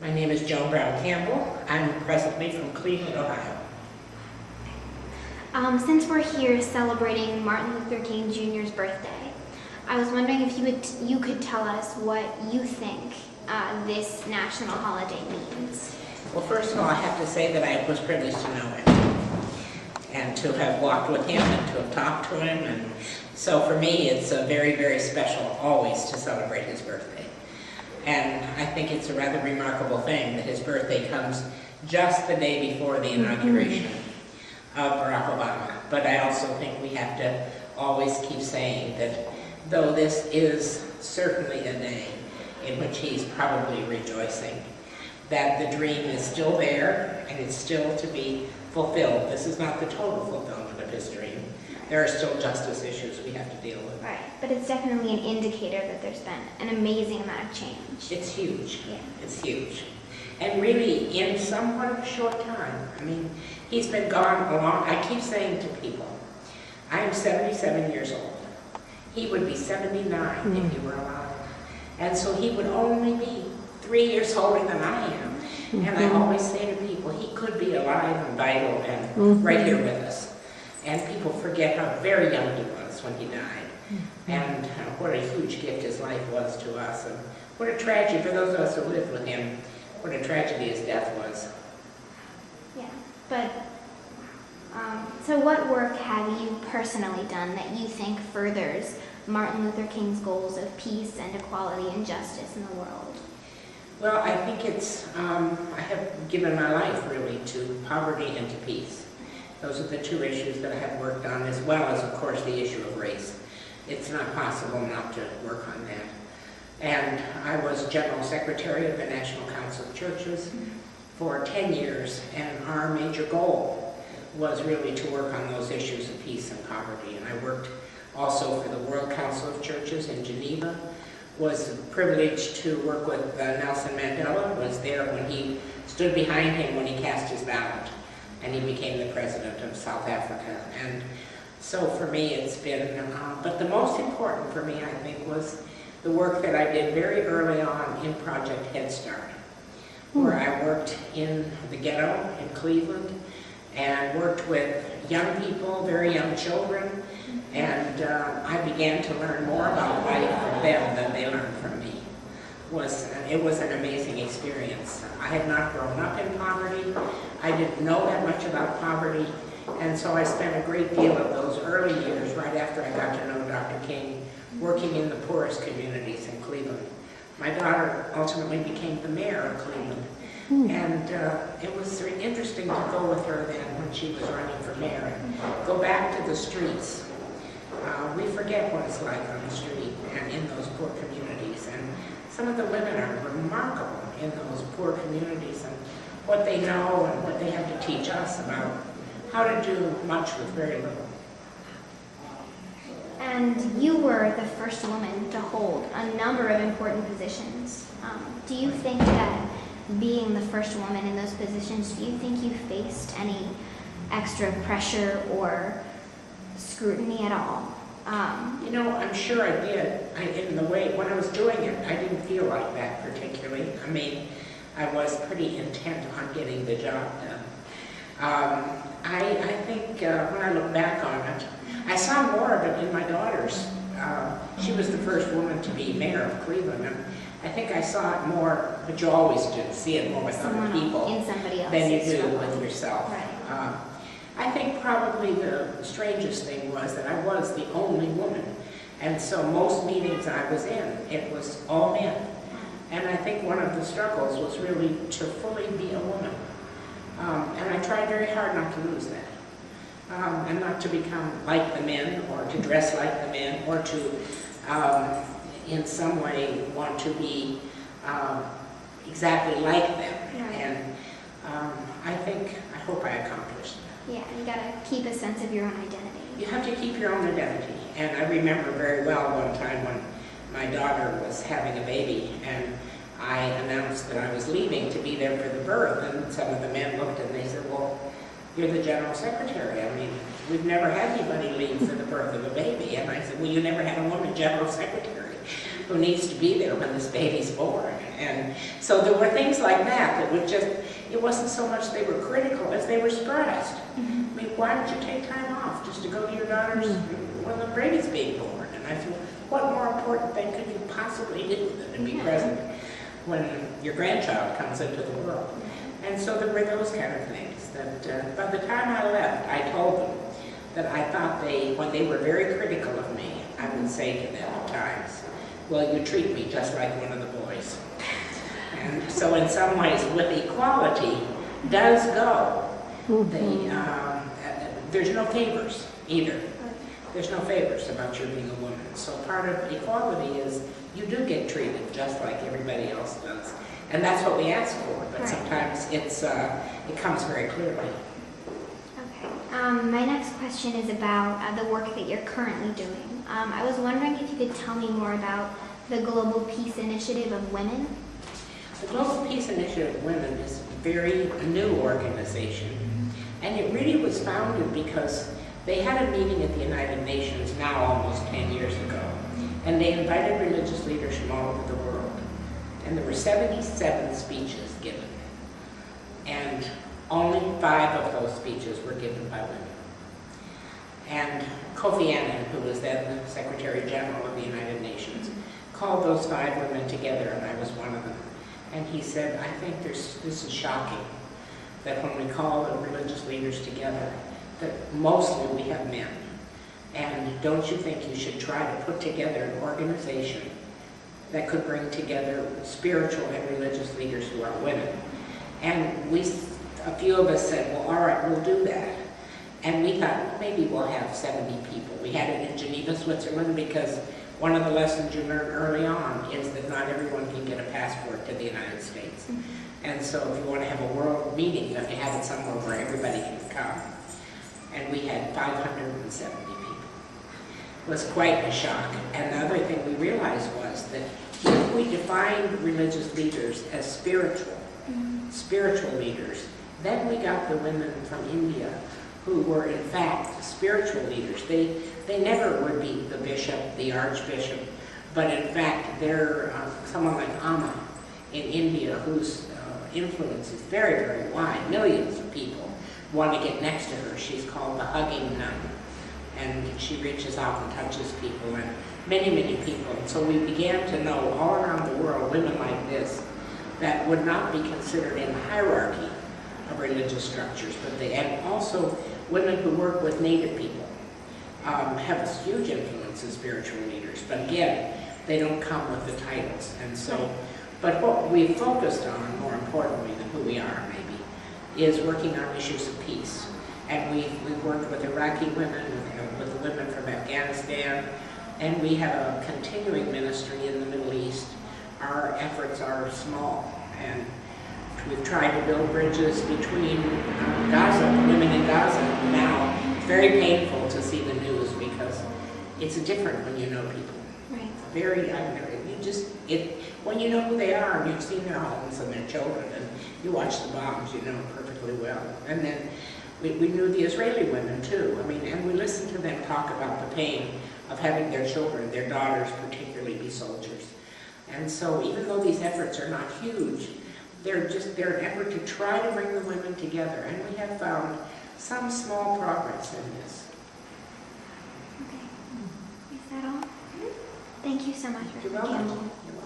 My name is Joan Campbell. I'm presently from Cleveland, Ohio. Since we're here celebrating Martin Luther King Jr.'s birthday, I was wondering if you could tell us what you think this national holiday means. Well, first of all, I have to say that I was privileged to know him and to have walked with him and to have talked to him. And so for me, it's very, very special always to celebrate his birthday. And I think it's a rather remarkable thing that his birthday comes just the day before the inauguration of Barack Obama. But I also think we have to always keep saying that though this is certainly a day in which he's probably rejoicing, that the dream is still there and it's still to be fulfilled. This is not the total fulfillment of his dream. There are still justice issues we have to deal with. Right, but it's definitely an indicator that there's been an amazing amount of change. It's huge. Yeah. It's huge. And really, in somewhat of a short time, I mean, he's been gone a long, I keep saying to people, I am 77 years old. He would be 79 if he were alive. And so he would only be 3 years older than I am. And I always say to people, he could be alive and vital and right here with us. And people forget how very young he was when he died. And what a huge gift his life was to us. And what a tragedy for those of us who lived with him, what a tragedy his death was. Yeah, but so what work have you personally done that you think furthers Martin Luther King's goals of peace and equality and justice in the world? Well, I think it's, I have given my life really to poverty and to peace. Those are the two issues that I have worked on, as well as, of course, the issue of race. It's not possible not to work on that. And I was General Secretary of the National Council of Churches for 10 years, and our major goal was really to work on those issues of peace and poverty. And I worked also for the World Council of Churches in Geneva, was privileged to work with Nelson Mandela, was there when he stood behind him when he cast his ballot, and he became the president of South Africa. And so for me it's been, but the most important for me I think was the work that I did very early on in Project Head Start, where I worked in the ghetto in Cleveland and worked with young people, very young children, and I began to learn more about life from them than they learned from me. It was an amazing experience. I had not grown up in poverty. I didn't know that much about poverty, and so I spent a great deal of those early years, right after I got to know Dr. King, working in the poorest communities in Cleveland. My daughter ultimately became the mayor of Cleveland, and it was very interesting to go with her then when she was running for mayor and go back to the streets. We forget what it's like on the street and in those poor communities, and some of the women are remarkable in those poor communities and what they know and what they have to teach us about how to do much with very little. And you were the first woman to hold a number of important positions. Do you think that being the first woman in those positions, do you think you faced any extra pressure or scrutiny at all? You know, I'm sure I did. In the way, when I was doing it, I didn't feel like that particularly. I mean, I was pretty intent on getting the job done. I think when I look back on it, I saw more of it in my daughters. She was the first woman to be mayor of Cleveland, and I think I saw it more, but you always do, see it more with other people than you do with yourself. Right. I think probably the strangest thing was that I was the only woman, and so most meetings I was in, it was all men. And I think one of the struggles was really to fully be a woman. And I tried very hard not to lose that. And not to become like the men, or to dress like the men, or to, in some way, want to be exactly like them. Right. And I hope I accomplished that. Yeah, you gotta keep a sense of your own identity. You have to keep your own identity. And I remember very well one time when my daughter was having a baby, and I announced that I was leaving to be there for the birth, and some of the men looked and they said, well, you're the general secretary. I mean, we've never had anybody leave for the birth of a baby. And I said, well, you never had a woman general secretary. who needs to be there when this baby's born. And so there were things like that would just, it wasn't so much they were critical as they were surprised. I mean, why don't you take time off just to go to your daughter's when the baby's being born? And I said, what more important thing could you possibly do than to be present when your grandchild comes into the world? And so there were those kind of things that by the time I left, I told them that I thought when they were very critical of me, I would say to them at times, well, you treat me just like one of the boys. And so in some ways, with equality does go. There's no favors either. There's no favors about your being a woman. So part of equality is you do get treated just like everybody else does. And that's what we ask for, but sometimes it comes very clearly. Okay. My next question is about the work that you're currently doing. I was wondering if you could tell me more about the Global Peace Initiative of Women. The Global Peace Initiative of Women is a very new organization. And it really was founded because they had a meeting at the United Nations now almost 10 years ago. And they invited religious leaders from all over the world. And there were 77 speeches given. And only 5 of those speeches were given by women. And Kofi Annan, who was then the Secretary General of the United Nations, called those 5 women together, and I was one of them. And he said, I think this is shocking that when we call the religious leaders together, that mostly we have men. And don't you think you should try to put together an organization that could bring together spiritual and religious leaders who are women? And a few of us said, well, all right, we'll do that. And we thought, well, maybe we'll have 70 people. We had it in Geneva, Switzerland, because one of the lessons you learn early on is that not everyone can get a passport to the United States. And so if you want to have a world meeting, you have to have it somewhere where everybody can come. And we had 570 people. It was quite a shock. And the other thing we realized was that if we defined religious leaders as spiritual leaders, then we got the women from India who were in fact spiritual leaders. They never would be the bishop, the archbishop, but in fact they're someone like Amma in India whose influence is very, very wide. Millions of people want to get next to her. She's called the hugging nun, and she reaches out and touches people, and many, many people. And so we began to know all around the world women like this that would not be considered in the hierarchy of religious structures, but and also women who work with Native people have a huge influence as spiritual leaders, but again, they don't come with the titles. And so, but what we focused on, more importantly than who we are maybe, is working on issues of peace. And we've worked with Iraqi women, with women from Afghanistan, and we have a continuing ministry in the Middle East. Our efforts are small, and we've tried to build bridges between Gaza, women in Gaza. Now, it's very painful to see the news because it's different when you know people. Right. Very, when you know who they are and you've seen their homes and their children and you watch the bombs, you know perfectly well. And then we knew the Israeli women too. I mean, and we listened to them talk about the pain of having their children, their daughters particularly, be soldiers. And so even though these efforts are not huge, they're an effort to try to bring the women together. And we have found some small progress in this. Okay. Is that all? Thank you so much, You're Reverend welcome. Campbell. You're